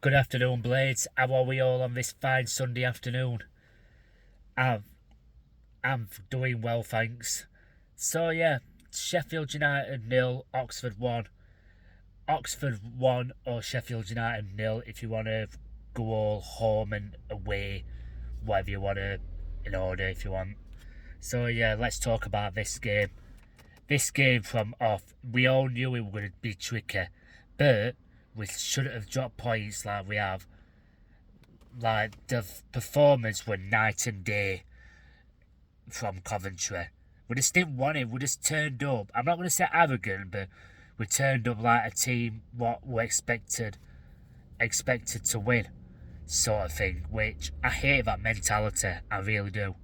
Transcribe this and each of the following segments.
Good afternoon, Blades. How are we all on this fine Sunday afternoon? I'm, I'm doing well, thanks. So, yeah, Sheffield United nil, Oxford 1. Oxford 1 or Sheffield United nil if you want to go all home and away, whatever you want to, in order if you want. So, yeah, let's talk about this game. This game from off, we all knew it was going to be tricky, but we shouldn't have dropped points like we have. Like, the performance were night and day from Coventry. We just didn't want it. We just turned up. I'm not going to say arrogant, but we turned up like a team what we expected to win, sort of thing. Which I hate that mentality. I really do.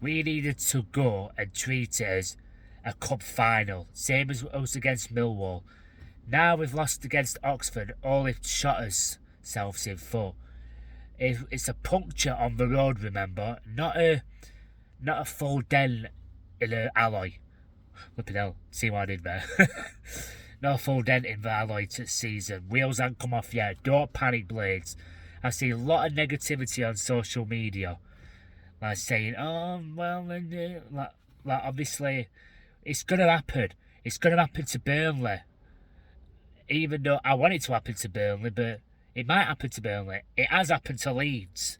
We needed to go and treat it as a cup final, same as us against Millwall. Now we've lost against Oxford. All it shot ourselves in foot. It's a puncture on the road, remember, not a full dent in an alloy. Flipping hell, see what I did there? Not a full dent in the alloy to season. Wheels haven't come off yet. Don't panic, Blades. I see a lot of negativity on social media, like saying, "Oh well," like obviously, it's gonna happen. It's gonna happen to Burnley. Even though I want it to happen to Burnley, but it might happen to Burnley. It has happened to Leeds.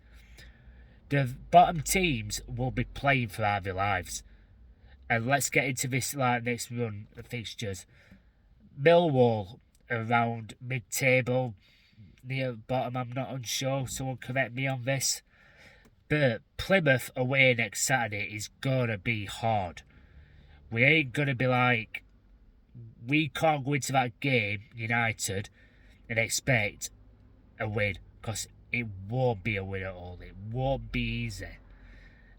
The bottom teams will be playing for their lives. And let's get into this next run of fixtures. Millwall around mid-table, near bottom. I'm not unsure. Someone correct me on this. But Plymouth away next Saturday is gonna be hard. We ain't gonna be like, we can't go into that game United and expect a win, because it won't be a win at all. It won't be easy.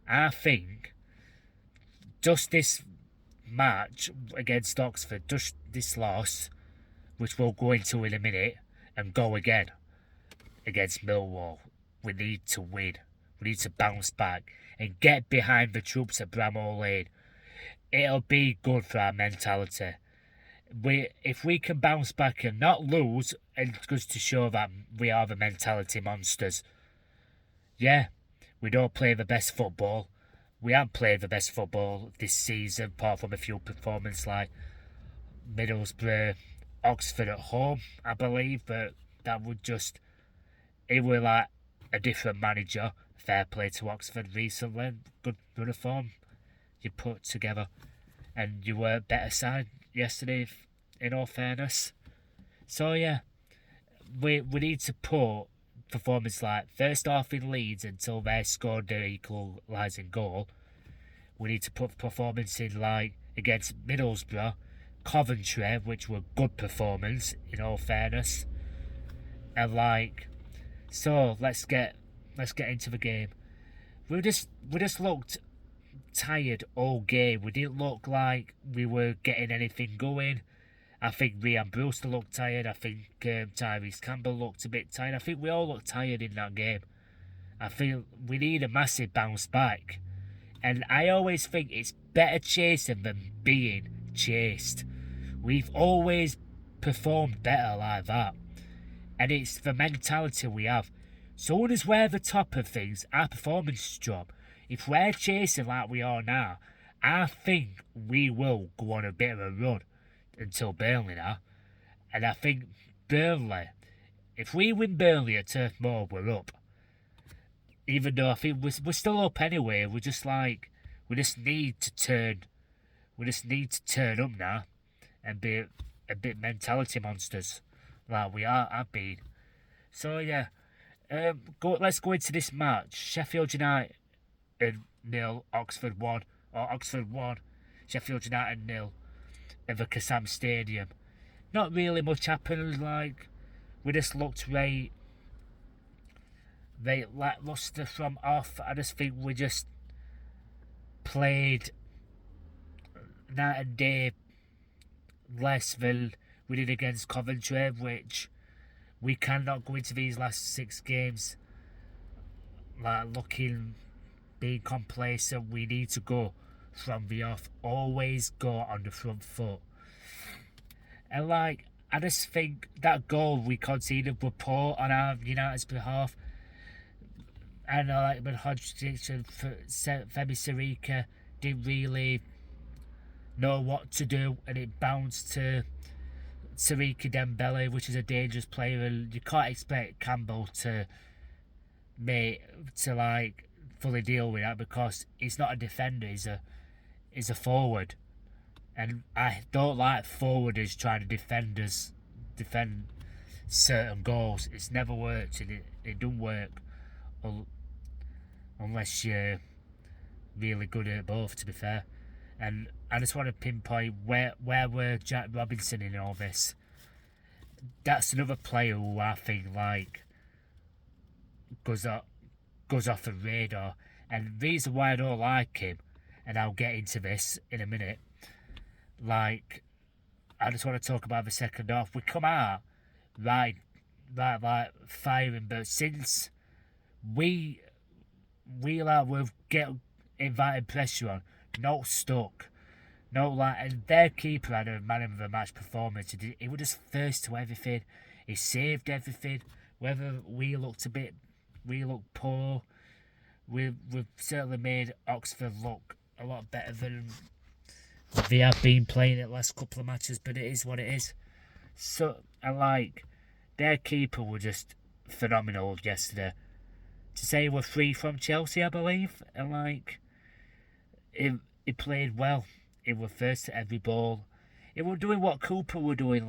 I think just this match against Oxford, just this loss, which we'll go into in a minute, and go again against Millwall. We need to win. We need to bounce back and get behind the troops at Bramall Lane. It'll be good for our mentality. If we can bounce back and not lose, it's just to show that we are the mentality monsters. Yeah, we don't play the best football. We haven't played the best football this season, apart from a few performances like Middlesbrough, Oxford at home, I believe. But that would just, it was like a different manager. Fair play to Oxford recently. Good run of form you put together. And you were better side yesterday, in all fairness. So yeah, we need to put performance like first half in Leeds until they scored their equalising goal. We need to put performance in like against Middlesbrough, Coventry, which were good performance in all fairness. And like, so let's get into the game. We just looked tired all game. We didn't look like we were getting anything going. I think Ryan Brewster looked tired. I think Tyrese Campbell looked a bit tired. I think we all looked tired in that game. I feel we need a massive bounce back. And I always think it's better chasing than being chased. We've always performed better like that. And it's the mentality we have. So as we're the top of things, our performance drop. If we're chasing like we are now, I think we will go on a bit of a run until Burnley now. And I think Burnley, if we win Burnley at Turf Moor, we're up. Even though I think we're still up anyway, we just need to turn up now and be a bit mentality monsters like we are. I've been. So yeah, let's go into this match. Sheffield United nil, Oxford 1, or Oxford 1, Sheffield United nil at the Kassam Stadium. Not really much happened. Like, we just looked right. They lackluster from off. I just think we just played night and day less than we did against Coventry, which we cannot go into these last 6 games like looking, being complacent. We need to go from the off. Always go on the front foot. And like, I just think that goal we conceded were poor on our United's behalf. And like when Hodgson and Femi Sarika didn't really know what to do, and it bounced to Sariki Dembele, which is a dangerous player, and you can't expect Campbell to like fully deal with that because he's not a defender, he's a forward. And I don't like forwarders trying to defend certain goals. It's never worked, and it don't work unless you're really good at both, to be fair. And I just want to pinpoint where were Jack Robinson in all this. That's another player who I think like goes off the radar. And the reason why I don't like him, and I'll get into this in a minute, like, I just want to talk about the second half. We come out right like firing, but since we've get invited pressure on, not stuck. No, like, and their keeper had a man of the match performance. He was just first to everything. He saved everything. Whether we looked poor, we've certainly made Oxford look a lot better than they have been playing it the last couple of matches. But it is what it is. So, and like, their keeper was just phenomenal yesterday. To say we're free from Chelsea, I believe, and like, he played well. He was first to every ball. He was doing what Cooper were doing,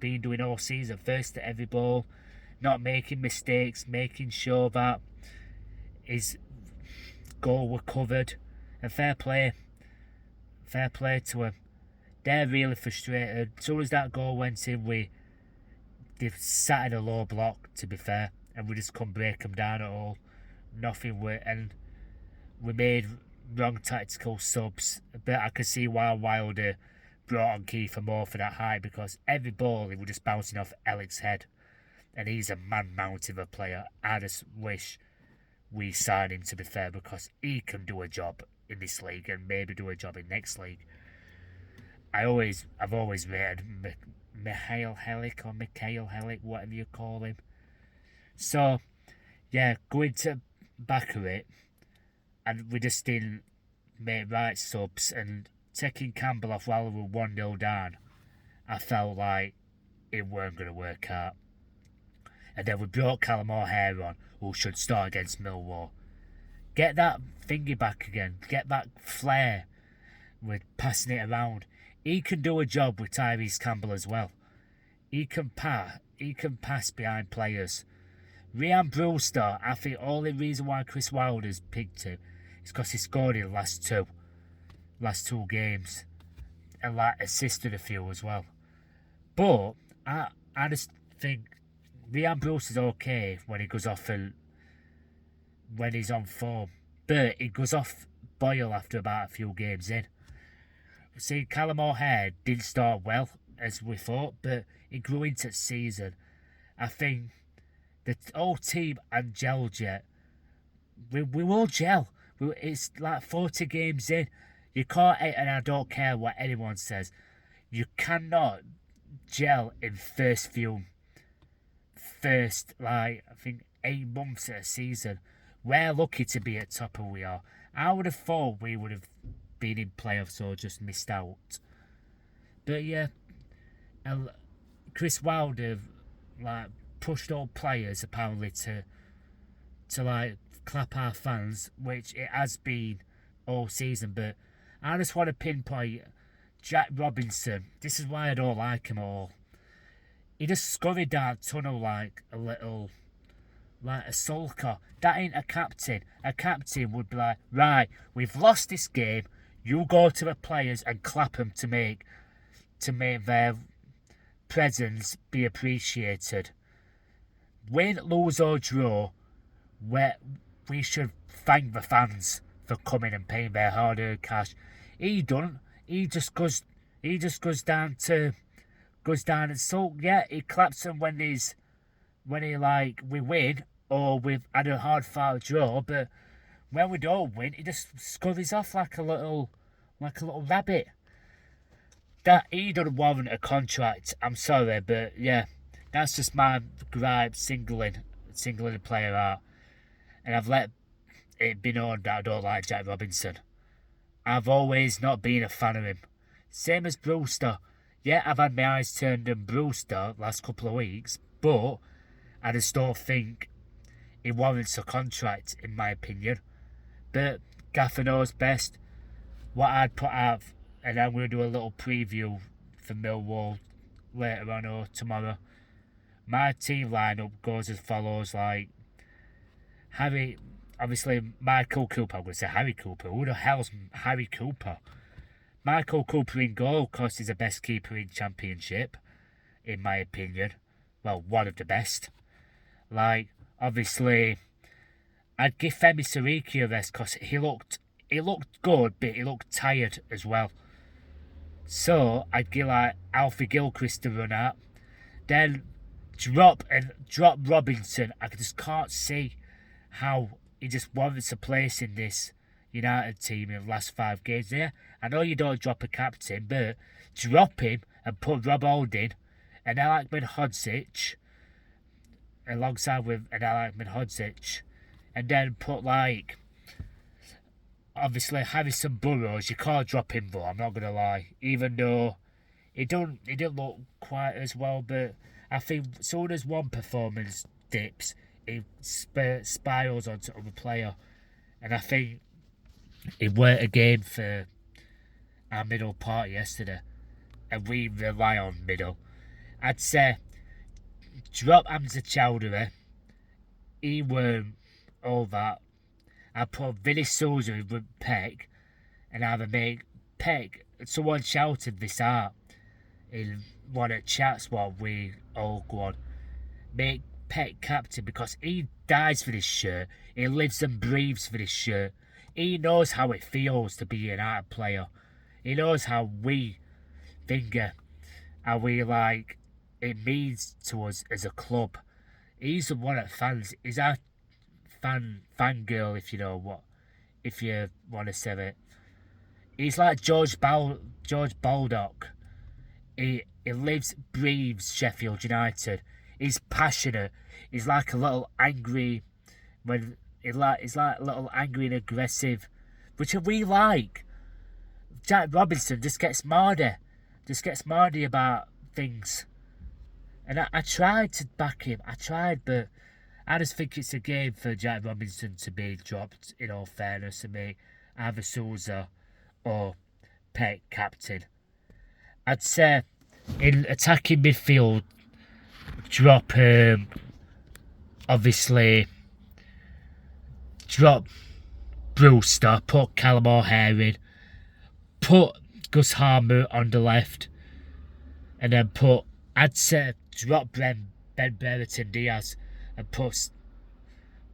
doing all season. First to every ball, not making mistakes, making sure that his goal were covered. And fair play to him. They're really frustrated. As soon as that goal went in, they sat in a low block, to be fair, and we just couldn't break them down at all. Nothing were, and we made wrong tactical subs, but I could see why Wilder brought on Kiefer Moore for that height, because every ball he was just bouncing off Elliot's head, and he's a man-mounted of a player. I just wish we signed him, to be fair, because he can do a job in this league and maybe do a job in next league. I've always rated Mikhail Helik, whatever you call him. So, yeah, going to back of it, and we just didn't make right subs, and taking Campbell off while we were 1-0 down, I felt like it weren't going to work out. And then we brought Callum O'Hare on, who should start against Millwall. Get that thingy back again. Get that flair with passing it around. He can do a job with Tyrese Campbell as well. He can pass behind players. Ryan Brewster, I think the only reason why Chris Wilder's picked him is because he scored in the last two games, and like assisted a few as well. But I just think Ryan Brewster's okay when he goes off and when he's on form, but he goes off boil after about a few games in. See, Callum O'Hare didn't start well as we thought, but he grew into the season. I think the whole team and gel jet. We will gel. It's like 40 games in. You can't, and I don't care what anyone says, you cannot gel in I think 8 months of a season. We're lucky to be at top of we are. I would have thought we would have been in playoffs or just missed out. But yeah, Chris Wilder like pushed all players apparently to like clap our fans, which it has been all season. But I just want to pinpoint Jack Robinson. This is why I don't like him at all. He just scurried down tunnel like a sulker. That ain't a captain. A captain would be like, right, we've lost this game. You go to the players and clap them to make their presence be appreciated. Win, lose or draw, we should thank the fans for coming and paying their hard-earned cash. He just goes down and sulk. Yeah, he claps them when we win or we've had a hard fought draw, but when we don't win, he just scurries off like a little rabbit. that he doesn't warrant a contract. I'm sorry, but yeah, that's just my gripe, singling a player out. And I've let it be known that I don't like Jack Robinson. I've always not been a fan of him. Same as Brewster. Yeah, I've had my eyes turned on Brewster last couple of weeks, but I just don't think he warrants a contract, in my opinion. But Gaffer knows best. What I'd put out, and I'm going to do a little preview for Millwall later on or tomorrow. My team lineup goes as follows, like Harry, obviously Michael Cooper. I'm going to say Harry Cooper. Who the hell's Harry Cooper? Michael Cooper in goal, because he's the best keeper in Championship, in my opinion. Well, one of the best. Like, obviously, I'd give Femi Sariki a rest because he looked good, but he looked tired as well. So I'd give like Alfie Gilchrist a run out. Then drop Robinson. I just can't see how he just warrants a place in this United team in the last 5 games there. I know you don't drop a captain, but drop him and put Rob Holding and Alakman Hodzic alongside with an Alakman Hodzic, and then put like obviously Harrison Burrows. You can't drop him though, I'm not gonna lie. Even though he didn't look quite as well, but I think as soon as one performance dips, it spirals onto other player, and I think it worked again for our middle part yesterday, and we rely on middle. I'd say drop Hamza Chowdhury. He weren't all that. I'd put Vinny Souza with Peck, and either make Peck. Someone shouted this out in one of the chats while we all go on. Make Peck captain because he dies for this shirt. He lives and breathes for this shirt. He knows how it feels to be an art player. He knows how we how we like it means to us as a club. He's the one that fans. He's our fangirl, if you know what, if you want to say it. He's like George Baldock. He lives, breathes Sheffield United. He's passionate. He's like a little angry he's like a little angry and aggressive, which we like. Jack Robinson just gets mardy about things. And I tried to back him. But I just think it's a game for Jack Robinson to be dropped, in all fairness, to me. Either Souza or Peck captain. I'd say in attacking midfield, drop obviously drop Brewster, put Callum O'Hare in, put Gus Harmer on the left, and then I'd say drop Ben Brereton Diaz and put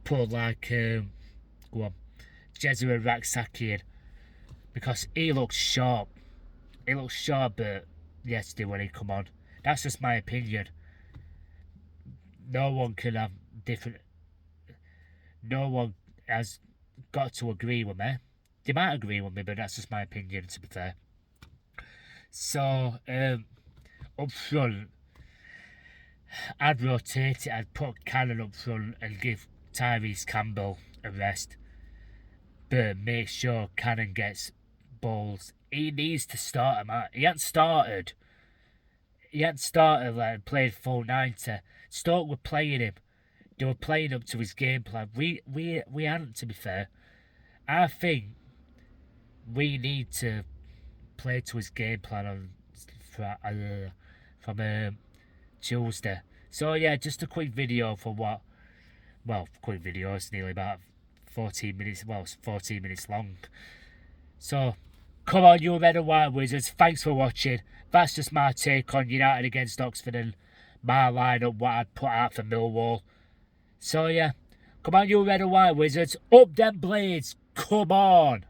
like Jezua Raksaki in, because he looks sharp. He looks sharp yesterday when he come on. That's just my opinion. No one can have different. No one has got to agree with me. They might agree with me, but that's just my opinion, to be fair. So up front, I'd rotate it. I'd put Cannon up front and give Tyrese Campbell a rest, but make sure Cannon gets balls. He needs to start him out. He hadn't started and played full 90. Stoke were playing him. They were playing up to his game plan. We hadn't, to be fair. I think we need to play to his game plan from Tuesday. So yeah, just a quick video for what? Well, quick video. It's nearly about 14 minutes. Well, it's 14 minutes long. So, come on, you Red and White Wizards. Thanks for watching. That's just my take on United against Oxford and my lineup, what I'd put out for Millwall. So yeah, come on, you Red and White Wizards. Up them blades. Come on.